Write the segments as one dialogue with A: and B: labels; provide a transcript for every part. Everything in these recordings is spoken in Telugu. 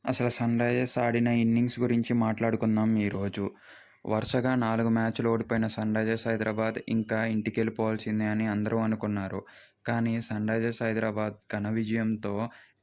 A: అసలు సన్‌రైజర్స్ ఆడిన ఇన్నింగ్స్ గురించి మాట్లాడుకుందాం ఈరోజు. వరుసగా 4 మ్యాచ్‌లు ఓడిపోయిన సన్‌రైజర్స్ హైదరాబాద్ ఇంకా ఇంటికెళ్ళిపోవాల్సిందే అని అందరూ అనుకున్నారు. కానీ సన్‌రైజర్స్ హైదరాబాద్ ఘన విజయంతో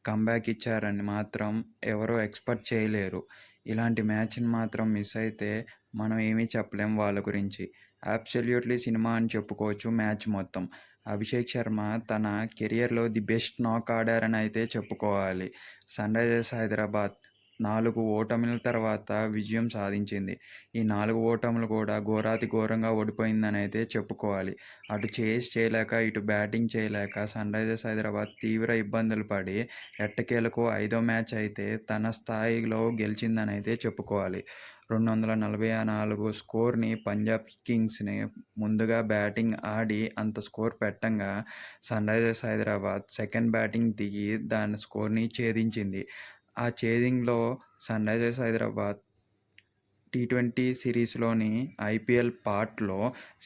A: కమ్‌బ్యాక్ ఇచ్చారని మాత్రం ఎవరూ ఎక్స్‌పెక్ట్ చేయలేరు. ఇలాంటి మ్యాచ్‌ని మాత్రం మిస్ అయితే మనం ఏమీ చెప్పలేం వాళ్ళ గురించి. అబ్సల్యూట్‌లీ సినిమా అని చెప్పుకోవచ్చు మ్యాచ్ మొత్తం. అభిషేక్ శర్మ తన కెరియర్‌లో ది బెస్ట్ నాక్ ఆడారని అయితే చెప్పుకోవాలి. సన్‌రైజర్స్ హైదరాబాద్ 4 ఓటముల తర్వాత విజయం సాధించింది. ఈ 4 ఓటములు కూడా ఘోరాతి ఘోరంగా ఓడిపోయిందనైతే చెప్పుకోవాలి. అటు చేజ్ చేయలేక, ఇటు బ్యాటింగ్ చేయలేక సన్‌రైజర్స్ హైదరాబాద్ తీవ్ర ఇబ్బందులు పడి ఎట్టకేలకు ఐదో మ్యాచ్ అయితే తన స్థాయిలో గెలిచిందనైతే చెప్పుకోవాలి. 244 స్కోర్‌ని పంజాబ్ కింగ్స్‌ని ముందుగా బ్యాటింగ్ ఆడి అంత స్కోర్ పెట్టంగా సన్‌రైజర్స్ హైదరాబాద్ సెకండ్ బ్యాటింగ్ దిగి దాని స్కోర్‌ని ఛేదించింది. ఆ ఛేదింగ్‌లో సన్‌రైజర్స్ హైదరాబాద్ టీ20 సిరీస్‌లోని ఐపీఎల్ పార్ట్‌లో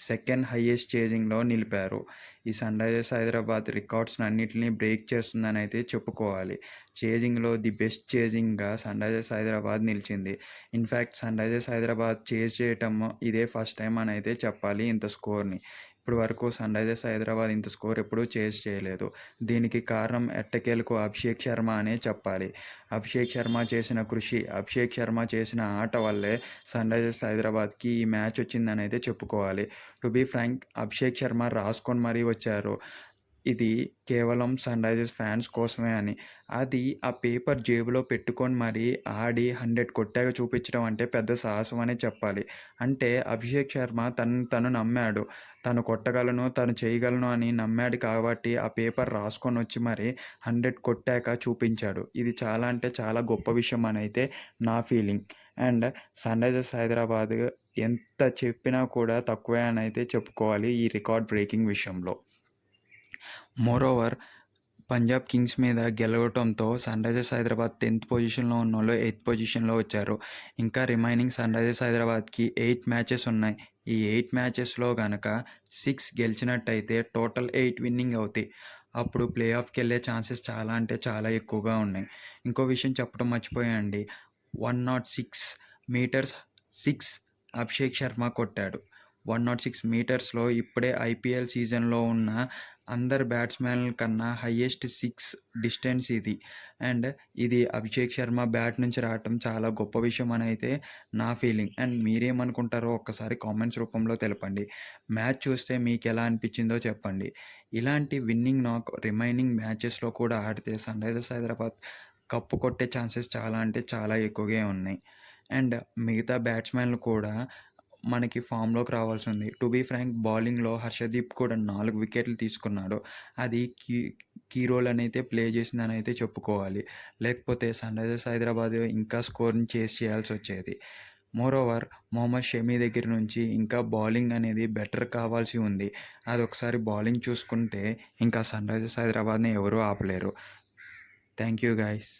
A: సెకండ్ హైయెస్ట్ ఛేజింగ్‌లో నిలిపారు. ఈ సన్‌రైజర్స్ హైదరాబాద్ రికార్డ్స్‌నన్నిటిని బ్రేక్ చేస్తుందనైతే చెప్పుకోవాలి. ఛేజింగ్‌లో ది బెస్ట్ ఛేజింగ్‌గా సన్‌రైజర్స్ హైదరాబాద్ నిలిచింది. ఇన్‌ఫాక్ట్ సన్‌రైజర్స్ హైదరాబాద్ చేజ్ చేయటం ఇదే ఫస్ట్ టైమ్ అనైతే చెప్పాలి ఇంత స్కోర్‌ని. ఇప్పటి వరకు సన్‌రైజర్స్ హైదరాబాద్ ఇంత స్కోర్ ఎప్పుడూ చేజ్ చేయలేదు. దీనికి కారణం ఎట్టకేలకు అభిషేక్ శర్మ అనే చెప్పాలి. అభిషేక్ శర్మ చేసిన కృషి, అభిషేక్ శర్మ చేసిన ఆట వల్లే సన్‌రైజర్స్ హైదరాబాద్‌కి ఈ మ్యాచ్ వచ్చిందనైతే చెప్పుకోవాలి. To be frank Abhishek Sharma రాసుకొని మరీ వచ్చారు. ఇది కేవలం సన్‌రైజర్స్ ఫ్యాన్స్ కోసమే అని. అది ఆ పేపర్ జేబులో పెట్టుకొని మరీ ఆడి 100 కొట్టాక చూపించడం అంటే పెద్ద సాహసం అనే చెప్పాలి. అంటే అభిషేక్ శర్మ తనను తను నమ్మాడు. తను కొట్టగలను, తను చేయగలను అని నమ్మాడు కాబట్టి ఆ పేపర్ రాసుకొనొచ్చి మరి 100 కొట్టాక చూపించాడు. ఇది చాలా అంటే చాలా గొప్ప విషయం అనైతే నా ఫీలింగ్. అండ్ సన్‌రైజర్స్ హైదరాబాద్ ఎంత చెప్పినా కూడా తక్కువే అనైతే చెప్పుకోవాలి ఈ రికార్డ్ బ్రేకింగ్ విషయంలో. మోరోవర్ పంజాబ్ కింగ్స్ మీద గెలవటంతో సన్‌రైజర్స్ హైదరాబాద్ 10థ్ పొజిషన్‌లో ఉన్నోళ్ళు 8థ్ పొజిషన్‌లో వచ్చారు. ఇంకా రిమైనింగ్ సన్‌రైజర్స్ హైదరాబాద్‌కి 8 మ్యాచెస్ ఉన్నాయి. ఈ 8 మ్యాచెస్‌లో గనక 6 గెలిచినట్టయితే టోటల్ 8 విన్నింగ్ అవుతాయి. అప్పుడు ప్లే ఆఫ్‌కెళ్ళే ఛాన్సెస్ చాలా అంటే చాలా ఎక్కువగా ఉన్నాయి. ఇంకో విషయం చెప్పడం మర్చిపోయానండి. 106 మీటర్స్ 6 అభిషేక్ శర్మ కొట్టాడు. 106 మీటర్స్‌లో ఇప్పుడే ఐపీఎల్ సీజన్‌లో ఉన్న అందరు బ్యాట్స్‌మెన్‌ల కన్నా హైయెస్ట్ 6 డిస్టెన్స్ ఇది. అండ్ ఇది అభిషేక్ శర్మ బ్యాట్ నుంచి రావటం చాలా గొప్ప విషయం అనైతే నా ఫీలింగ్. అండ్ మీరేమనుకుంటారో ఒక్కసారి కామెంట్స్ రూపంలో తెలపండి. మ్యాచ్ చూస్తే మీకెలా అనిపించిందో చెప్పండి. ఇలాంటి విన్నింగ్ నాక్ రిమైనింగ్ మ్యాచెస్‌లో కూడా ఆడితే సన్‌రైజర్స్ హైదరాబాద్ కప్పు కొట్టే ఛాన్సెస్ చాలా అంటే చాలా ఎక్కువగే ఉన్నాయి. అండ్ మిగతా బ్యాట్స్‌మెన్‌లు కూడా మనకి ఫామ్‌లోకి రావాల్సింది. టు బీ ఫ్రాంక్ బౌలింగ్‌లో హర్షదీప్ కూడా 4 వికెట్లు తీసుకున్నాడు. అది కీ రోల్ అనైతే ప్లే చేసిందనైతే చెప్పుకోవాలి. లేకపోతే సన్‌రైజర్స్ హైదరాబాద్ ఇంకా స్కోర్‌ని చేజ్ చేయాల్సొచ్చేది. మోరోవర్ మొహమ్మద్ షమీ దగ్గర నుంచి ఇంకా బౌలింగ్ అనేది బెటర్ కావాల్సి ఉంది. అదొకసారి బౌలింగ్ చూసుకుంటే ఇంకా సన్‌రైజర్స్ హైదరాబాద్‌ని ఎవరు ఆపలేరు. Thank you guys.